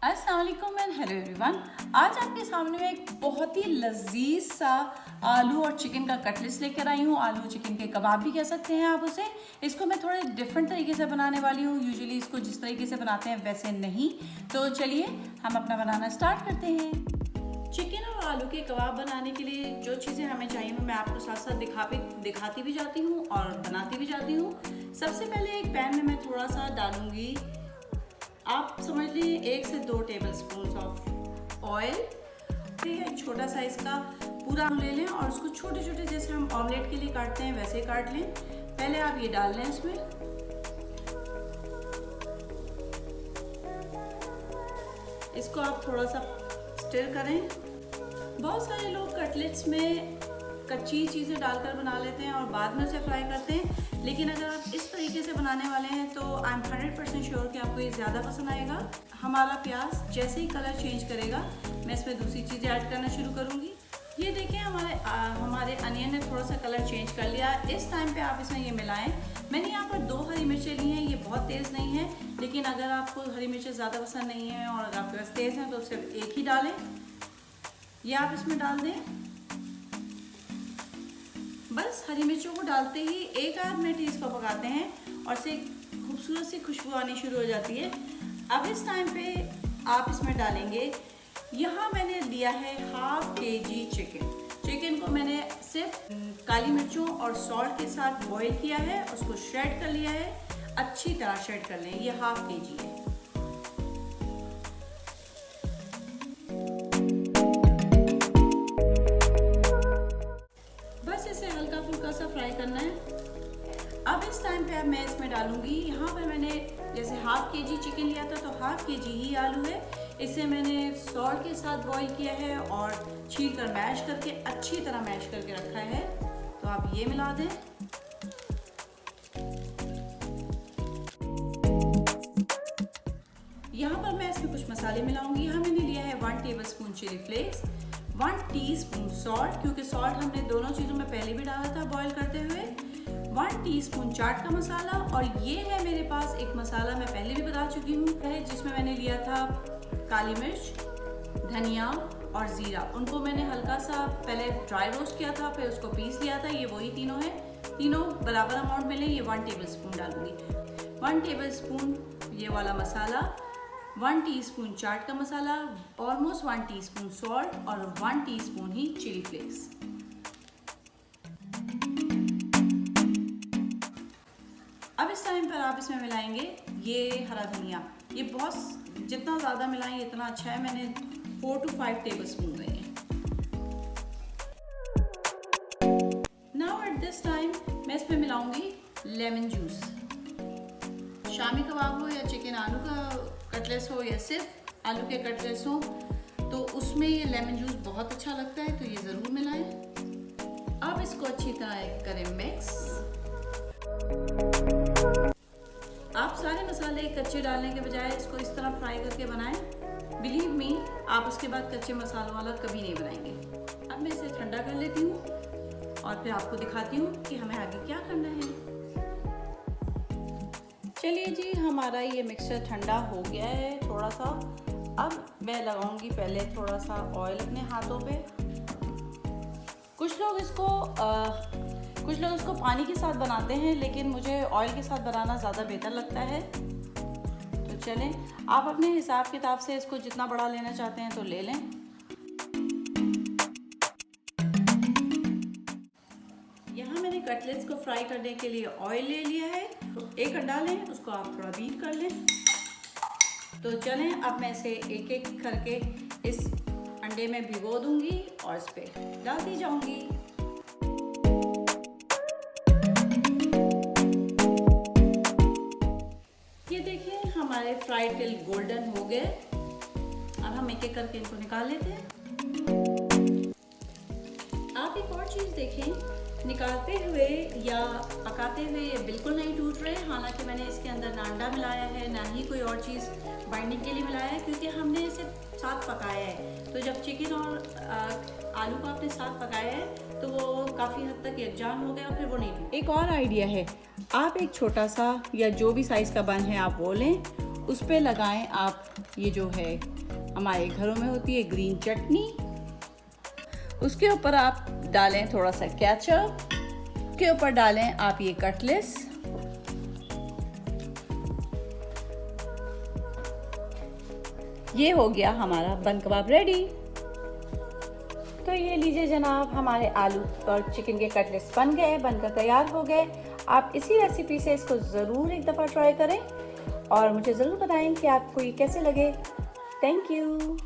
अस्सलाम वालेकुम and hello everyone. आज आपके सामने में एक बहुत ही लजीज सा आलू और चिकन का कटलेट्स लेकर आई हूँ। आलू चिकन के कबाब भी कह सकते हैं आप उसे। इसको मैं थोड़े डिफरेंट तरीके से बनाने वाली हूँ। यूजुअली इसको जिस तरीके से बनाते हैं वैसे नहीं। तो चलिए हम अपना बनाना स्टार्ट करते हैं। चिकन और आलू के कबाब बनाने के लिए जो चीज़ें हमें चाहिए मैं आपको साथ साथ दिखाती भी जाती हूँ और बनाती भी जाती हूँ। सबसे पहले एक पैन में मैं थोड़ा सा डालूँगी, आप समझ लीजिए 1 से 2 टेबल स्पून ऑफ ऑयल। एक छोटा सा इसका पूरा ले लें और उसको छोटे छोटे जैसे हम ऑमलेट के लिए काटते हैं वैसे काट लें। पहले आप ये डाल लें इसमें। इसको आप थोड़ा सा स्टिर करें। बहुत सारे लोग कटलेट्स में कच्ची चीज़ें डालकर बना लेते हैं और बाद में उसे फ्राई करते हैं, लेकिन अगर आप इस तरीके से बनाने वाले हैं तो आई एम 100% श्योर कि आपको ये ज़्यादा पसंद आएगा। हमारा प्याज जैसे ही कलर चेंज करेगा मैं इसमें दूसरी चीज़ें ऐड करना शुरू करूँगी। ये देखें हमारे अनियन ने थोड़ा सा कलर चेंज कर लिया। इस टाइम पे आप इसमें ये मिलाएं। मैंने यहाँ पर 2 हरी मिर्चें ली हैं। ये बहुत तेज़ नहीं है, लेकिन अगर आपको हरी मिर्चें ज़्यादा पसंद नहीं है और अगर आपके पास तेज़ हैं तो सिर्फ एक ही डालें। ये आप इसमें डाल दें। बस हरी मिर्चों को डालते ही 1-8 मिनट ही इसको पकाते हैं और से खूबसूरत सी खुशबू आनी शुरू हो जाती है। अब इस टाइम पे आप इसमें डालेंगे, यहाँ मैंने लिया है ½ kg चिकन को मैंने सिर्फ काली मिर्चों और सॉल्ट के साथ बॉईल किया है, उसको श्रेड कर लिया है। अच्छी तरह श्रेड कर लें। ये ½ kg है। फ्राई करना है। अब इस टाइम पे मैं इसमें डालूंगी, यहाँ पर मैंने जैसे ½ kg चिकन लिया था तो ½ kg ही आलू है। इसे मैंने सॉल्ट के साथ बॉईल किया है और छील कर मैश करके अच्छी तरह मैश करके रखा है। तो आप ये मिला दें। यहाँ पर मैं इसमें कुछ मसाले मिलाऊंगी। यहाँ मैंने लिया है 1 tablespoon chilli flakes, 1 teaspoon salt, क्योंकि सॉल्ट हमने दोनों चीज़ों में पहले भी डाला था बॉईल करते हुए, 1 टीस्पून चाट का मसाला। और ये है मेरे पास एक मसाला मैं पहले भी बता चुकी हूँ, जिसमें मैंने लिया था काली मिर्च, धनिया और ज़ीरा। उनको मैंने हल्का सा पहले ड्राई रोस्ट किया था, फिर उसको पीस लिया था। ये वही तीनों है, तीनों बराबर अमाउंट में लें। ये 1 टेबलस्पून डालूंगी। 1 टेबलस्पून ये वाला मसाला, 1 टीस्पून चाट का मसाला, ऑलमोस्ट 1 टीस्पून सॉल्ट और 1 टीस्पून ही चिली फ्लेक्स। अब इस टाइम पर आप इसमें मिलाएंगे ये हरा धनिया। ये बहुत जितना ज़्यादा मिलाएं इतना अच्छा है। मैंने 4 to 5 टेबलस्पून लिए। नाउ एट दिस टाइम मैं इसमें मिलाऊंगी लेमन जूस। शामी कबाब हो या चिकन आलू का कटलेट्स हो या सिर्फ आलू के कटलेट्स हो, तो उसमें ये लेमन जूस बहुत अच्छा लगता है, तो ये ज़रूर मिलाएं। अब इसको अच्छी तरह करें मिक्स। आप सारे मसाले कच्चे डालने के बजाय इसको इस तरह फ्राई करके बनाएं। बिलीव मी, आप उसके बाद कच्चे मसालों वाला कभी नहीं बनाएंगे। अब मैं इसे ठंडा कर लेती हूँ और फिर आपको दिखाती हूँ कि हमें आगे क्या करना है। चलिए जी, हमारा ये मिक्सचर ठंडा हो गया है थोड़ा सा। अब मैं लगाऊंगी पहले थोड़ा सा ऑयल अपने हाथों पे। कुछ लोग इसको पानी के साथ बनाते हैं, लेकिन मुझे ऑयल के साथ बनाना ज़्यादा बेहतर लगता है। तो चलें, आप अपने हिसाब किताब से इसको जितना बड़ा लेना चाहते हैं तो ले लें। यहाँ मैंने कटलेट्स को फ्राई करने के लिए ऑयल ले लिया है। तो एक अंडा लें, उसको आप थोड़ा बीट कर लें। तो चलें, अब मैं इसे एक एक करके इस अंडे में भिगो दूंगी और इस पर डालती जाऊंगी। ये देखिए हमारे फ्राइड टिल गोल्डन हो गए। अब हम एक एक करके इनको निकाल लेते हैं। आप एक और चीज़ देखें, निकालते हुए या पकाते हुए ये बिल्कुल नहीं टूट रहे। हालांकि मैंने इसके अंदर ना अंडा मिलाया है ना ही कोई और चीज़ बाइंडिंग के लिए मिलाया है, क्योंकि हमने इसे साथ पकाया है। तो जब चिकन और आलू को आपने साथ पकाया है तो वो काफ़ी हद तक यकजान हो गया और फिर वो नहीं टूटे। एक और आइडिया है, आप एक छोटा सा या जो भी साइज़ का बन है आप वो लें, उस पर लगाएं आप ये जो है हमारे घरों में होती है ग्रीन चटनी, उसके ऊपर आप डालें थोड़ा सा केचप, के ऊपर डालें आप ये कटलेस, ये हो गया हमारा बन कबाब रेडी। तो ये लीजिए जनाब, हमारे आलू और चिकन के कटलेट्स बन गए, बनकर तैयार हो गए। आप इसी रेसिपी से इसको ज़रूर एक दफ़ा ट्राई करें और मुझे ज़रूर बताएं कि आपको ये कैसे लगे। Thank you.